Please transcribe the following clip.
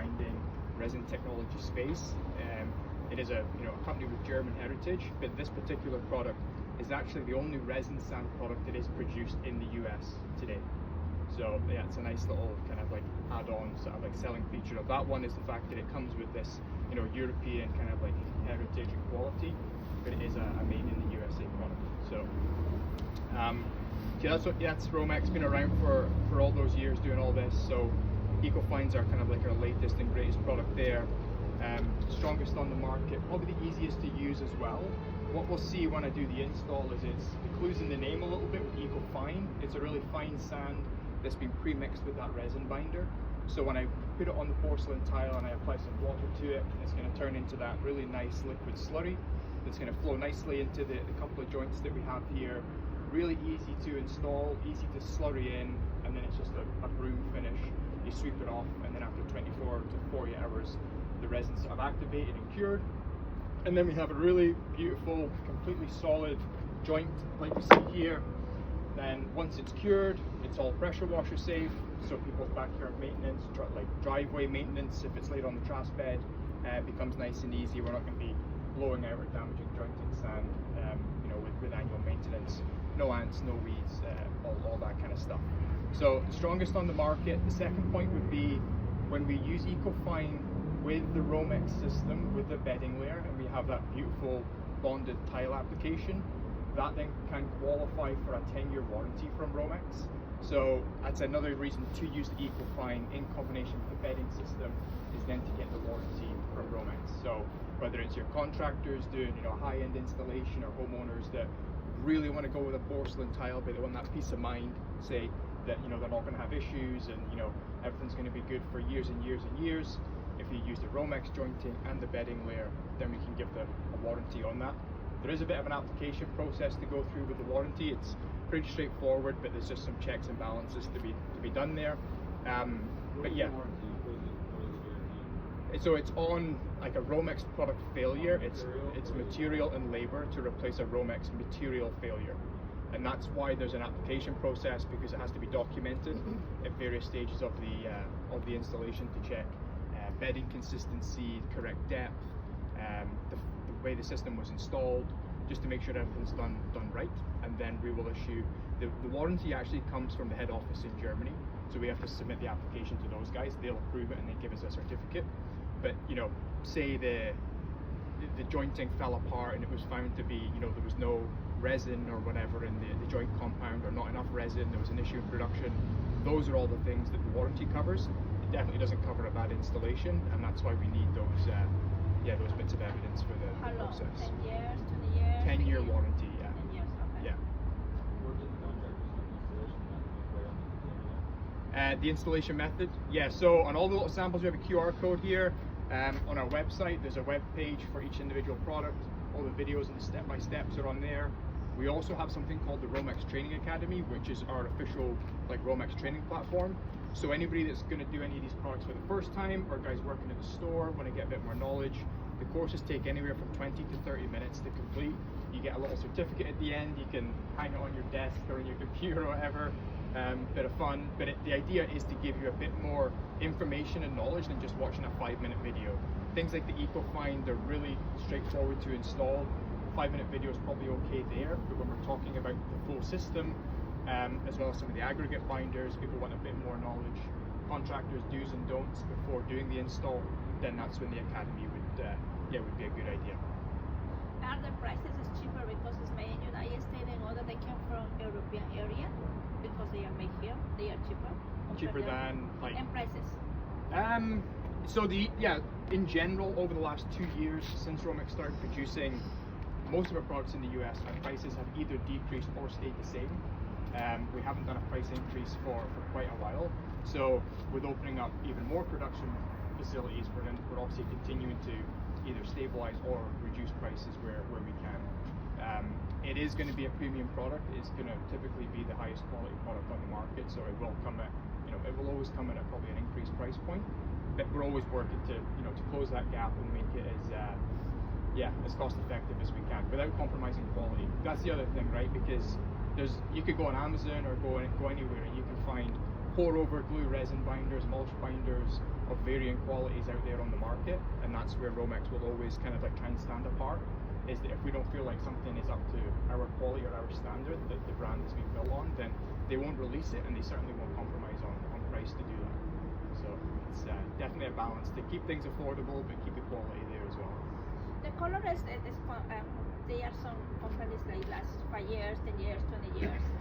binding resin technology space. It is a company with German heritage, but this particular product is actually the only resin sand product that is produced in the US today. So yeah, it's a nice little kind of like add-on sort of like selling feature of that one is the fact that it comes with this European kind of like heritage and quality, but it is a made in the USA product. So that's ROMEX, been around for all those years doing all this. So ecofines are kind of like our latest and greatest product there. Strongest on the market, probably the easiest to use as well. What we'll see when I do the install is it clues in the name a little bit with ecofine. It's a really fine sand that's been pre-mixed with that resin binder. So when I put it on the porcelain tile and I apply some water to it, it's going to turn into that really nice liquid slurry that's going to flow nicely into the couple of joints that we have here. Really easy to install, easy to slurry in, and then it's just a broom finish. You sweep it off, and then after 24 to 40 hours, the resin's sort of activated and cured. And then we have a really beautiful, completely solid joint like you see here. Then once it's cured, it's all pressure washer safe, so people's backyard maintenance, like driveway maintenance, if it's laid on the trash bed, becomes nice and easy. We're not going to be blowing out or damaging jointed sand, with annual maintenance. No ants, no weeds, all that kind of stuff. So the strongest on the market. The second point would be when we use ecofine with the ROMEX system, with the bedding layer, and we have that beautiful bonded tile application, that then can qualify for a 10-year warranty from ROMEX. So that's another reason to use the ecofine in combination with the bedding system, is then to get the warranty from ROMEX. So whether it's your contractors doing high-end installation, or homeowners that really want to go with a porcelain tile but they want that peace of mind, say that they're not going to have issues and everything's going to be good for years and years and years. If you use the ROMEX jointing and the bedding layer, then we can give them a warranty on that. There is a bit of an application process to go through with the warranty. It's pretty straightforward, but there's just some checks and balances to be done there. But yeah. So it's on like a ROMEX product failure. It's material and labor to replace a ROMEX material failure, and that's why there's an application process, because it has to be documented at various stages of the installation to check bedding consistency, correct depth, the way the system was installed, just to make sure everything's done right. And then we will issue the warranty. Actually comes from the head office in Germany, so we have to submit the application to those guys. They'll approve it and then give us a certificate. But say the jointing fell apart and it was found to be there was no resin or whatever in the joint compound, or not enough resin, there was an issue in production. Those are all the things that the warranty covers. It definitely doesn't cover a bad installation, and that's why we need those those bits of evidence for the process. 10 years, 20 years? 10-year warranty, yeah. 10 years, okay. Yeah. The installation method, yeah. So on all the little samples, we have a QR code here. On our website, there's a web page for each individual product. All the videos and the step-by-steps are on there. We also have something called the ROMEX Training Academy, which is our official ROMEX training platform. So anybody that's going to do any of these products for the first time, or guys working at the store want to get a bit more knowledge, the courses take anywhere from 20 to 30 minutes to complete. You get a little certificate at the end. You can hang it on your desk or on your computer or whatever. Bit of fun, but the idea is to give you a bit more information and knowledge than just watching a 5-minute video. Things like the ecofine, they're really straightforward to install. 5-minute video is probably okay there, but when we're talking about the full system, as well as some of the aggregate binders, people want a bit more knowledge, contractors' do's and don'ts before doing the install, then that's when the academy would be a good idea. Are the prices cheaper because it's made in the United States, and all that they come from European area? Because they are made here, they are cheaper. Cheaper than like. And prices. So in general, over the last 2 years since ROMEX started producing most of our products in the US, our prices have either decreased or stayed the same. We haven't done a price increase for quite a while. So with opening up even more production facilities, we're obviously continuing to either stabilize or reduce prices where we can. It is going to be a premium product. It's going to typically be the highest quality product on the market, so it will come at, it will always come at probably an increased price point. But we're always working to close that gap and make it as cost effective as we can without compromising quality. That's the other thing, right? Because you could go on Amazon or go anywhere and you can find pour over glue resin binders, mulch binders, of varying qualities out there on the market, and that's where ROMEX will always kind of like try and stand apart. Is that if we don't feel like something is up to our quality or our standard that the brand has been built on, then they won't release it, and they certainly won't compromise on price to do that. So it's definitely a balance to keep things affordable but keep the quality there as well. The color is there are some companies like last 5 years, 10 years, 20 years.